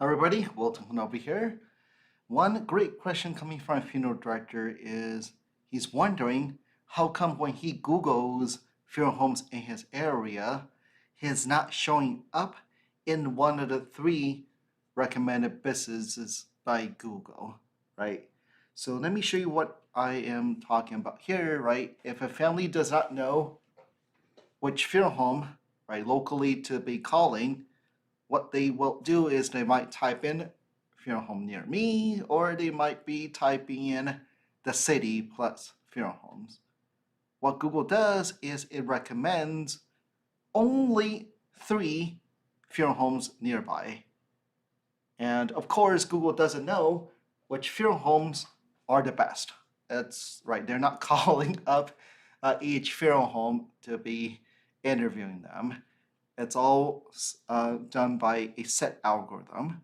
Everybody, welcome over here. One great question coming from a funeral director is he's wondering how come when he Googles funeral homes in his area, he's not showing up in one of the three recommended businesses by Google, right? So let me show you what I am talking about here, right? If a family does not know which funeral home, right, locally to be calling, what they will do is they might type in funeral home near me, or they might be typing in the city plus funeral homes. What Google does is it recommends only three funeral homes nearby. And of course, Google doesn't know which funeral homes are the best. That's right, they're not calling up each funeral home to be interviewing them. It's all done by a set algorithm.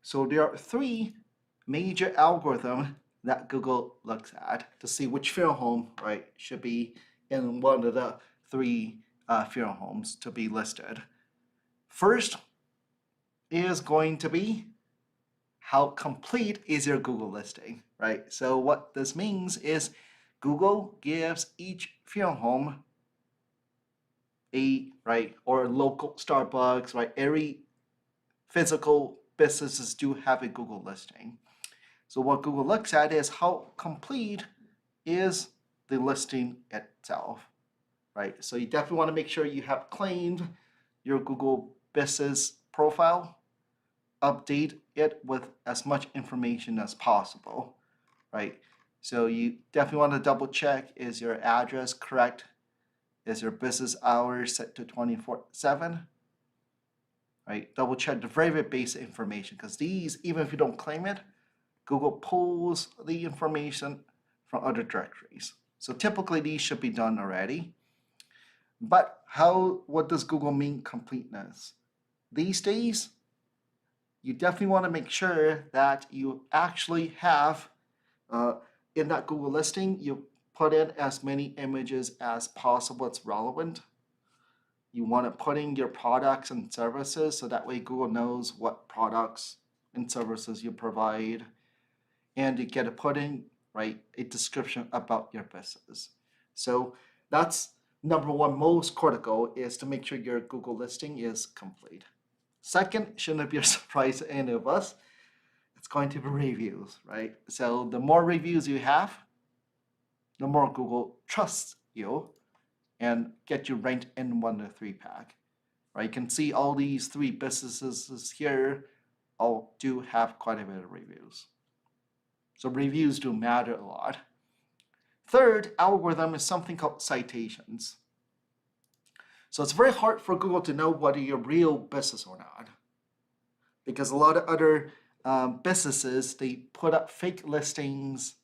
So there are three major algorithms that Google looks at to see which funeral home, right, should be in one of the three funeral homes to be listed. First is going to be how complete is your Google listing, right? So what this means is Google gives each funeral home a right or local Starbucks, right? Every physical businesses do have a Google listing. So what Google looks at is how complete is the listing itself, right? So you definitely want to make sure you have claimed your Google business profile, update it with as much information as possible, right? So you definitely want to double check, is your address correct? Is your business hours set to 24/7? Right? Double check the very basic information because these, even if you don't claim it, Google pulls the information from other directories. So typically these should be done already. But what does Google mean completeness? These days, you definitely want to make sure that you actually have in that Google listing, you put in as many images as possible that's relevant. You want to put in your products and services so that way Google knows what products and services you provide. And you get to put in, right, a description about your business. So that's number one most critical is to make sure your Google listing is complete. Second, shouldn't be a surprise to any of us, it's going to be reviews, right? So the more reviews you have, the more Google trusts you and get you ranked in one of the three pack. Right? You can see all these three businesses here all do have quite a bit of reviews. So reviews do matter a lot. Third algorithm is something called citations. So it's very hard for Google to know whether you're a real business or not. Because a lot of other businesses, they put up fake listings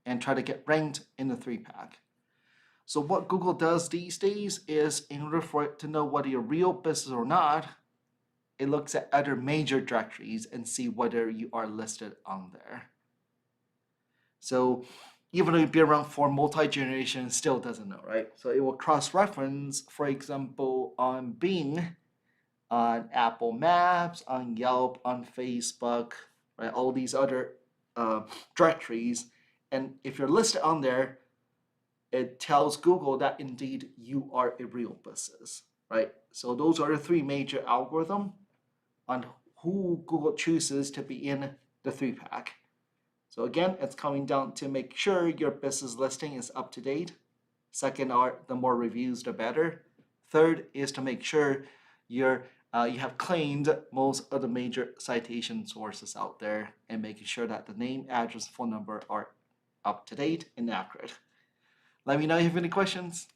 and try to get ranked in the three pack. So what Google does these days is in order for it to know whether you're a real business or not, it looks at other major directories and see whether you are listed on there. So even though you've been around for multi-generation, it still doesn't know, right? So it will cross-reference, for example, on Bing, on Apple Maps, on Yelp, on Facebook, right? All these other directories. And if you're listed on there, it tells Google that indeed you are a real business, right? So those are the three major algorithms on who Google chooses to be in the three pack. So again, it's coming down to make sure your business listing is up to date. Second are the more reviews, the better. Third is to make sure you have claimed most of the major citation sources out there and making sure that the name, address, phone number are up to date and accurate. Let me know if you have any questions.